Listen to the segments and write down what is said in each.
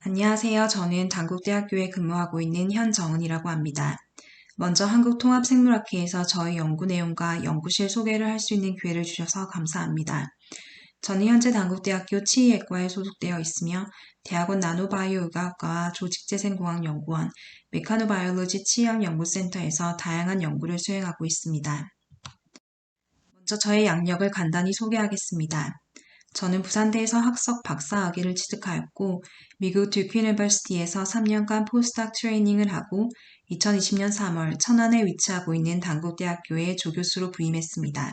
안녕하세요. 저는 단국대학교에 근무하고 있는 현정은이라고 합니다. 먼저 한국통합생물학회에서 저희 연구 내용과 연구실 소개를 할 수 있는 기회를 주셔서 감사합니다. 저는 현재 단국대학교 치의학과에 소속되어 있으며 대학원 나노바이오의학과와 조직재생공학연구원, 메카노바이올로지 치의학연구센터에서 다양한 연구를 수행하고 있습니다. 먼저 저의 양력을 간단히 소개하겠습니다. 저는 부산대에서 학석 박사학위를 취득하였고 미국 듀크 유니버시티에서 3년간 포스닥 트레이닝을 하고 2020년 3월 천안에 위치하고 있는 단국대학교에 조교수로 부임했습니다.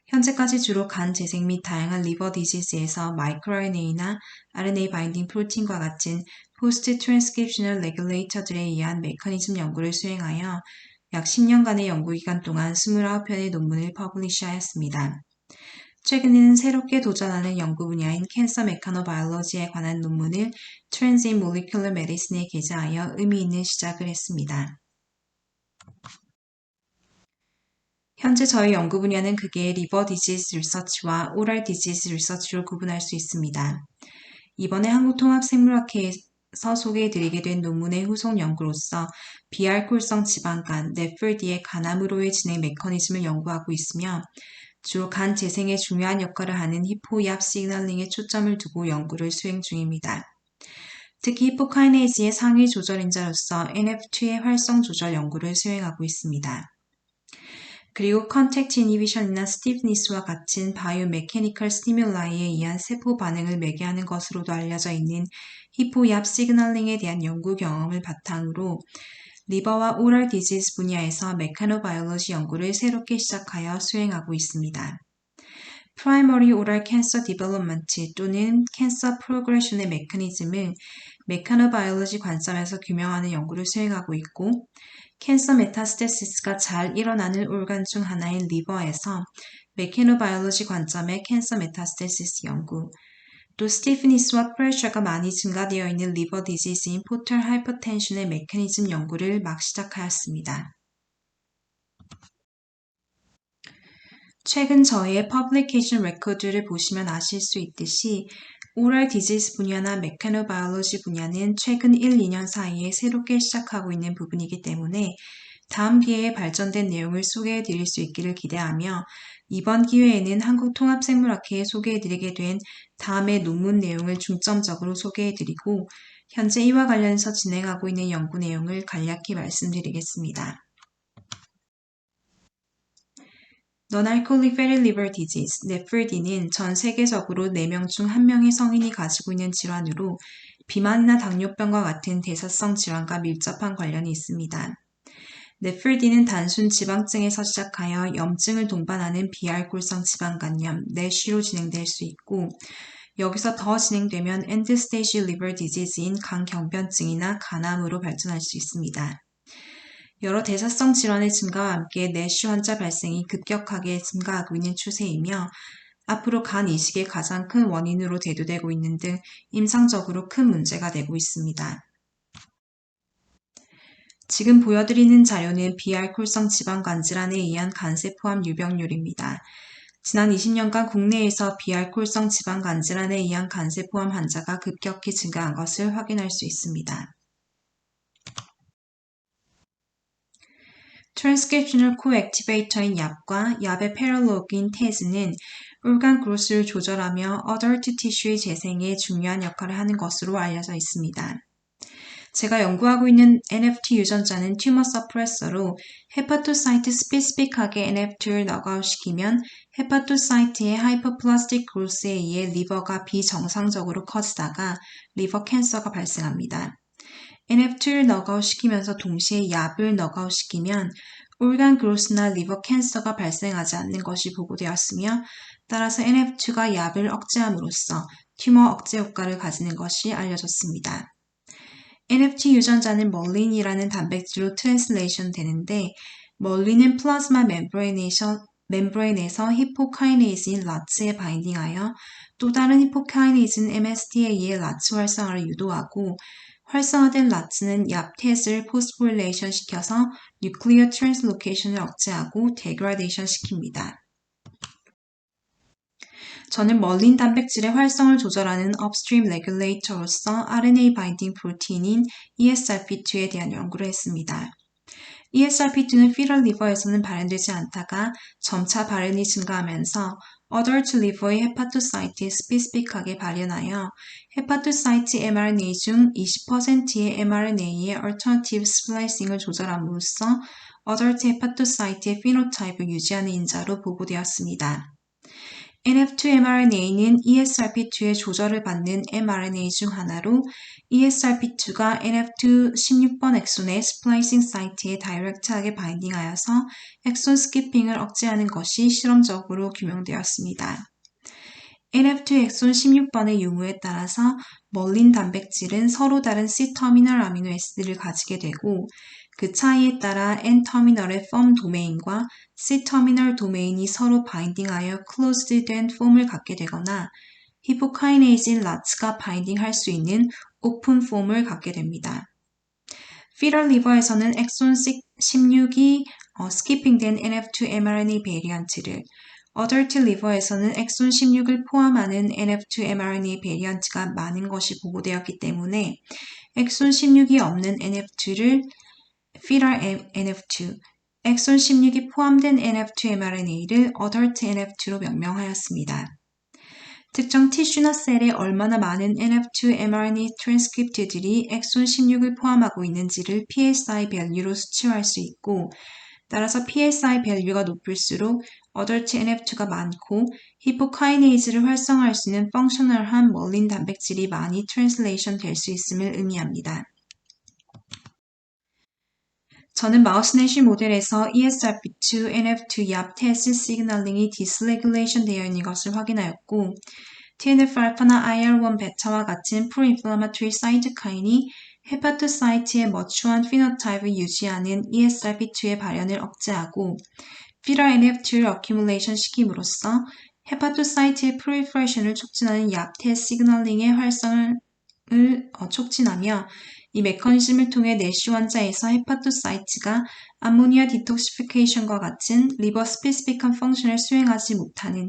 현재까지 주로 간 재생 및 다양한 리버 디지즈에서 마이크로RNA나 RNA 바인딩 프로틴과 같은 포스트 트랜스크립셔널 레귤레이터들에 의한 메커니즘 연구를 수행하여 약 10년간의 연구기간 동안 29편의 논문을 퍼블리시하였습니다. 최근에는 새롭게 도전하는 연구 분야인 캔서 메카노바이올로지에 관한 논문을 트랜스인 몰리큘러 메디슨에 게재하여 의미 있는 시작을 했습니다. 현재 저희 연구 분야는 크게 리버 디지즈 리서치와 오럴 디지즈 리서치로 구분할 수 있습니다. 이번에 한국통합생물학회에서 소개해드리게 된 논문의 후속 연구로서 비알코올성 지방간, 네플디의 간암으로의 진행 메커니즘을 연구하고 있으며 주로 간 재생에 중요한 역할을 하는 히포이압 시그널링에 초점을 두고 연구를 수행 중입니다. 특히 히포카이네이즈의 상위 조절인자로서 NF2의 활성 조절 연구를 수행하고 있습니다. 그리고 컨택트 이니비션이나 스티프니스와 같은 바이오 메케니컬 스티뮬라이에 의한 세포 반응을 매개하는 것으로도 알려져 있는 히포이압 시그널링에 대한 연구 경험을 바탕으로 리버와 오럴 디지즈 분야에서 메카노바이올로지 연구를 새롭게 시작하여 수행하고 있습니다. 프라이머리 오럴 캔서 디벨롭먼트 또는 캔서 프로그레션의 메커니즘을 메카노바이올로지 관점에서 규명하는 연구를 수행하고 있고 캔서 메타스테시스가 잘 일어나는 organ 중 하나인 리버에서 메카노바이올로지 관점의 캔서 메타스테시스 연구, 또 스티프니스와 프레셔가 많이 증가되어 있는 리버 디지즈인 포털 하이퍼텐션의 메커니즘 연구를 막 시작하였습니다. 최근 저희의 퍼블리케이션 레코드를 보시면 아실 수 있듯이 오럴 디지즈 분야나 메카노바이올로지 분야는 최근 1, 2년 사이에 새롭게 시작하고 있는 부분이기 때문에 다음 기회에 발전된 내용을 소개해 드릴 수 있기를 기대하며 이번 기회에는 한국통합생물학회에 소개해 드리게 된 다음의 논문 내용을 중점적으로 소개해 드리고 현재 이와 관련해서 진행하고 있는 연구 내용을 간략히 말씀드리겠습니다. Non-alcoholic fatty liver disease, NAFLD는 전 세계적으로 4명 중 1명의 성인이 가지고 있는 질환으로 비만이나 당뇨병과 같은 대사성 질환과 밀접한 관련이 있습니다. NAFLD는 단순 지방증에서 시작하여 염증을 동반하는 비알코올성 지방간염, NASH로 진행될 수 있고 여기서 더 진행되면 end-stage liver disease인 간경변증이나 간암으로 발전할 수 있습니다. 여러 대사성 질환의 증가와 함께 내시 환자 발생이 급격하게 증가하고 있는 추세이며 앞으로 간 이식의 가장 큰 원인으로 대두되고 있는 등 임상적으로 큰 문제가 되고 있습니다. 지금 보여드리는 자료는 비알코올성 지방간 질환에 의한 간세 포함 유병률입니다. 지난 20년간 국내에서 비알코올성 지방간 질환에 의한 간세 포함 환자가 급격히 증가한 것을 확인할 수 있습니다. 트랜스크립셔널 코액티베이터인 얍과 얍의 패럴로그인 테즈는 organ growth를 조절하며 어덜트 티슈의 재생에 중요한 역할을 하는 것으로 알려져 있습니다. 제가 연구하고 있는 NFT 유전자는 튜머 서프레서로 헤파토사이트 스페시픽하게 NF2를 너그아웃시키면 헤파토사이트의 하이퍼플라스틱 그로스에 의해 리버가 비정상적으로 커지다가 리버 캔서가 발생합니다. NF2를 너그아웃시키면서 동시에 얍을 너그아웃시키면 organ growth나 리버 캔서가 발생하지 않는 것이 보고되었으며 따라서 NF2가 얍을 억제함으로써 튜머 억제 효과를 가지는 것이 알려졌습니다. NFT 유전자는 멀린이라는 단백질로 트랜슬레이션 되는데 멀린은 플라즈마 멤브레인에서 히포카이네이즈인 라츠에 바인딩하여 또 다른 히포카이네이즈인 MST에 의해 라츠 활성화를 유도하고 활성화된 라츠는 얍텟을 포스포릴레이션 시켜서 뉴클리어 트랜슬로케이션을 억제하고 데그라데이션 시킵니다. 저는 멀린 단백질의 활성을 조절하는 업스트림 레귤레이터로서 RNA 바인딩 프로틴인 ESRP2에 대한 연구를 했습니다. ESRP2는 fetal liver에서는 발현되지 않다가 점차 발현이 증가하면서 adult liver의 헤파토사이트에 스페시픽하게 발현하여 헤파토사이트 mRNA 중 20%의 mRNA의 alternative splicing을 조절함으로써 adult 헤파토사이트의 피노타입을 유지하는 인자로 보고되었습니다. NF2 mRNA는 ESRP2의 조절을 받는 mRNA 중 하나로 ESRP2가 NF2 16번 엑손의 스플라이싱 사이트에 다이렉트하게 바인딩하여서 엑손 스키핑을 억제하는 것이 실험적으로 규명되었습니다. NF2 엑손 16번의 유무에 따라서 멀린 단백질은 서로 다른 C-터미널 아미노애시드를 가지게 되고 그 차이에 따라 N-터미널의 펌 도메인과 C-터미널 도메인이 서로 바인딩하여 클로즈드된 폼을 갖게 되거나 히포카이네이진 라츠가 바인딩할 수 있는 오픈 폼을 갖게 됩니다. fetal liver에서는 엑손 16이 스키핑된 NF2 mRNA 베리언트를 adult liver에서는 엑손 16을 포함하는 NF2 mRNA 베리언트가 많은 것이 보고되었기 때문에 엑손 16이 없는 NF2를 fetal NF2, 엑손 16이 포함된 NF2 mRNA를 adult NF2로 명명하였습니다. 특정 티슈나 셀에 얼마나 많은 NF2 mRNA 트랜스크립트들이 엑손 16을 포함하고 있는지를 PSI 밸류로 수치화할 수 있고 따라서 PSI 밸류가 높을수록 adult NF2가 많고 히포카이네이즈를 활성화할 수 있는 펑셔널한 멀린 단백질이 많이 트랜슬레이션 될 수 있음을 의미합니다. 저는 마우스 내쉬 모델에서 ESRP2, NF2, 얍, 테스 시그널링이 디스레귤레이션 되어 있는 것을 확인하였고 TNF-알파나 IL-1 베타와 같은 프로인플라마토리 사이토카인이 헤파토사이트의 머추한 피노타입을 유지하는 ESRP2의 발현을 억제하고 fetal NF2를 어큐뮬레이션 시킴으로써 헤파토사이트의 프로리퍼레이션을 촉진하는 얍, 테스 시그널링의 활성을 촉진하며 이 메커니즘을 통해 내쉬 환자에서 헤파토사이트가 암모니아 디톡시피케이션과 같은 리버 스페시픽한 펑션을 수행하지 못하는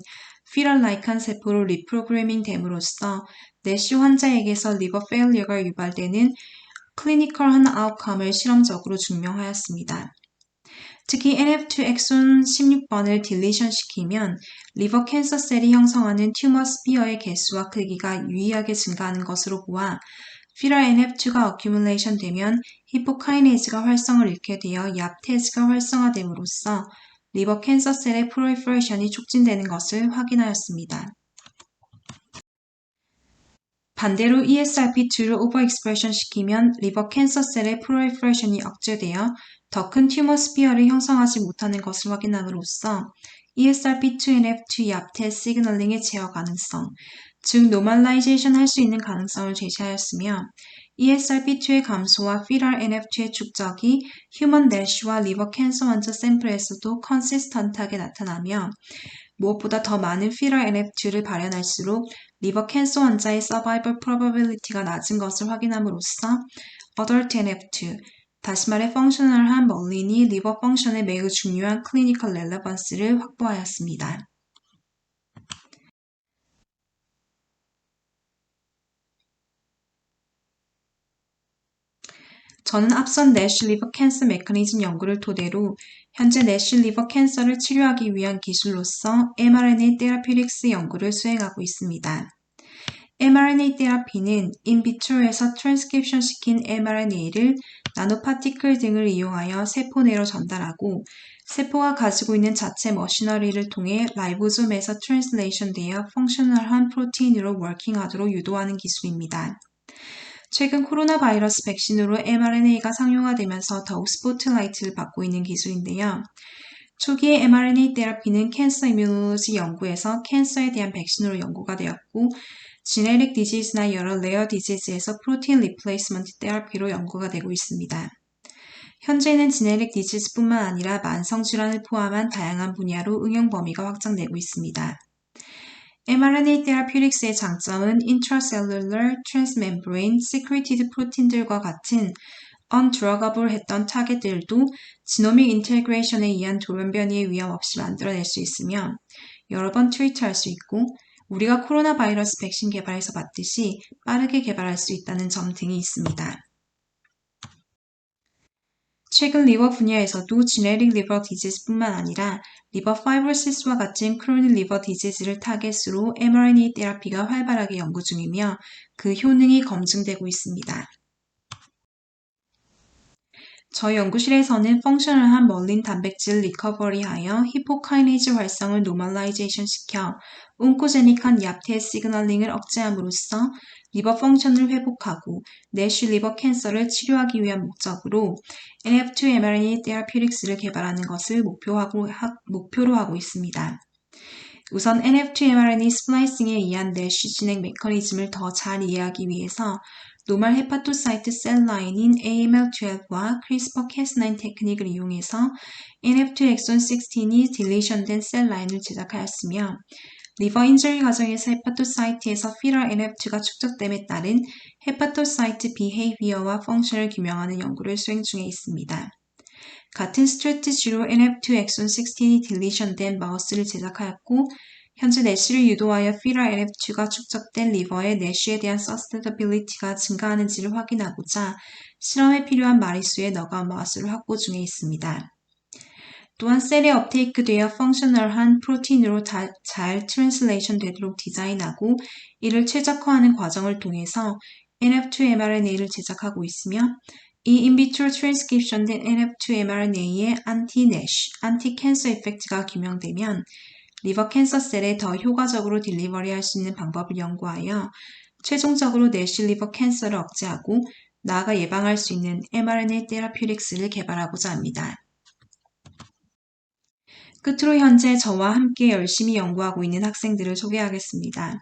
fetal-like 세포로 리프로그래밍 됨으로써 내쉬 환자에게서 리버 페일리어가 유발되는 클리니컬한 아웃컴을 실험적으로 증명하였습니다. 특히 NF2 엑손 16번을 딜리션 시키면 리버 캔서 셀이 형성하는 튜머 스피어의 개수와 크기가 유의하게 증가하는 것으로 보아 fetal NF2가 어큐뮬레이션 되면 히포카이네이즈가 활성을 잃게 되어 얍테즈가 활성화됨으로써 리버 캔서 셀의 프로리퍼레이션이 촉진되는 것을 확인하였습니다. 반대로 ESRP2를 오버익스프레션 시키면 리버 캔서 셀의 프로리퍼레이션이 억제되어 더 큰 튜머 스피어를 형성하지 못하는 것을 확인함으로써 ESRP2-NF2 얍테 시그널링의 제어 가능성, 즉 노멀라이제이션 할 수 있는 가능성을 제시하였으며 ESRP2의 감소와 fetal NF2의 축적이 휴먼 내쉬와 리버 캔서 환자 샘플에서도 컨시스턴트하게 나타나며 무엇보다 더 많은 fetal NF2를 발현할수록 리버 캔서 환자의 서바이벌 프로버빌리티가 낮은 것을 확인함으로써 adult NF2, 다시 말해 펑셔널한 멀린이 리버 펑션에 매우 중요한 클리니컬 렐레번스를 확보하였습니다. 저는 앞선 내쉬 리버 캔서 메커니즘 연구를 토대로 현재 내쉬 리버 캔서를 치료하기 위한 기술로서 mRNA 테라피틱스 연구를 수행하고 있습니다. mRNA 테라피는 인비트로에서 트랜스크립션 시킨 mRNA를 나노파티클 등을 이용하여 세포 내로 전달하고 세포가 가지고 있는 자체 머시너리를 통해 라이보솜에서 트랜슬레이션 되어 펑셔널한 프로테인으로 워킹하도록 유도하는 기술입니다. 최근 코로나 바이러스 백신으로 mRNA가 상용화되면서 더욱 스포트라이트를 받고 있는 기술인데요. 초기에 mRNA 테라피는 캔서 이뮤놀로지 연구에서 캔서에 대한 백신으로 연구가 되었고 지네릭 디지즈나 여러 레어 디지즈에서 프로틴 리플레이스먼트 테라피로 연구가 되고 있습니다. 현재는 지네릭 디지즈뿐만 아니라 만성질환을 포함한 다양한 분야로 응용 범위가 확장되고 있습니다. mRNA 테라퓨틱스의 장점은 intracellular, transmembrane, secreted 프로틴들과 같은 undruggable 했던 타겟들도 지노믹 인테그레이션에 의한 돌연 변이의 위험 없이 만들어낼 수 있으며 여러 번 트리트할 수 있고 우리가 코로나 바이러스 백신 개발에서 봤듯이 빠르게 개발할 수 있다는 점 등이 있습니다. 최근 리버 분야에서도 제네릭 리버 디지즈뿐만 아니라 리버 파이브로시스와 같은 크로닉 리버 디지즈를 타겟으로 mRNA 테라피가 활발하게 연구 중이며 그 효능이 검증되고 있습니다. 저희 연구실에서는 펑셔널한 멀린 단백질 리커버리하여 히포카이네이즈 활성을 노멀라이제이션 시켜 온코제닉한 얍태 시그널링을 억제함으로써 리버 펑션을 회복하고 내쉬 리버 캔서를 치료하기 위한 목적으로 NF2 mRNA 테라퓨틱스를 개발하는 것을 목표로 하고 있습니다. 우선 NF2 mRNA 스플라이싱에 의한 내쉬 진행 메커니즘을 더 잘 이해하기 위해서 노멀 헤파토사이트 셀 라인인 AML12와 CRISPR-Cas9 테크닉을 이용해서 NF2 엑손 16이 딜리션된 셀 라인을 제작하였으며 리버 인저리 과정에서 헤파토사이트에서 피럴 NF2가 축적됨에 따른 헤파토사이트 비헤이비어와 펑션을 규명하는 연구를 수행 중에 있습니다. 같은 스트래티지로 NF2 엑손 16이 딜리션된 마우스를 제작하였고 현재 내쉬를 유도하여 피럴 NF2가 축적된 리버의 내쉬에 대한 서스테너빌리티가 증가하는지를 확인하고자 실험에 필요한 마리수의 너가웃 마우스를 확보 중에 있습니다. 또한 셀에 업테이크되어 펑셔널한 프로틴으로 잘 트랜슬레이션 되도록 디자인하고 이를 최적화하는 과정을 통해서 NF2 mRNA를 제작하고 있으며 이 인비트로 트랜스크립션된 NF2 mRNA의 안티-내쉬, 안티-캔서 이펙트가 규명되면 리버 캔서 셀에 더 효과적으로 딜리버리할 수 있는 방법을 연구하여 최종적으로 내쉬 리버 캔서를 억제하고 나아가 예방할 수 있는 mRNA 테라퓨틱스를 개발하고자 합니다. 끝으로 현재 저와 함께 열심히 연구하고 있는 학생들을 소개하겠습니다.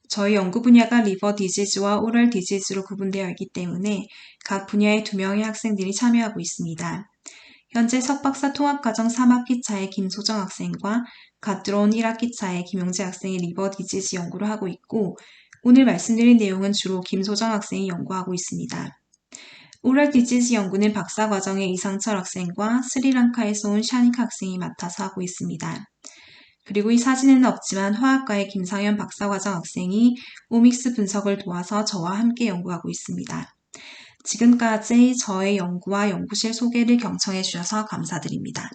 저희 연구 분야가 리버 디지즈와 오럴 디지즈로 구분되어 있기 때문에 각 분야의 2명의 학생들이 참여하고 있습니다. 현재 석박사 통합과정 3학기 차의 김소정 학생과 갓 들어온 1학기 차의 김용재 학생이 리버 디지즈 연구를 하고 있고 오늘 말씀드린 내용은 주로 김소정 학생이 연구하고 있습니다. 오럴 디지즈 연구는 박사과정의 이상철 학생과 스리랑카에서 온 샤니카 학생이 맡아서 하고 있습니다. 그리고 이 사진에는 없지만 화학과의 김상현 박사과정 학생이 오믹스 분석을 도와서 저와 함께 연구하고 있습니다. 지금까지 저의 연구와 연구실 소개를 경청해 주셔서 감사드립니다.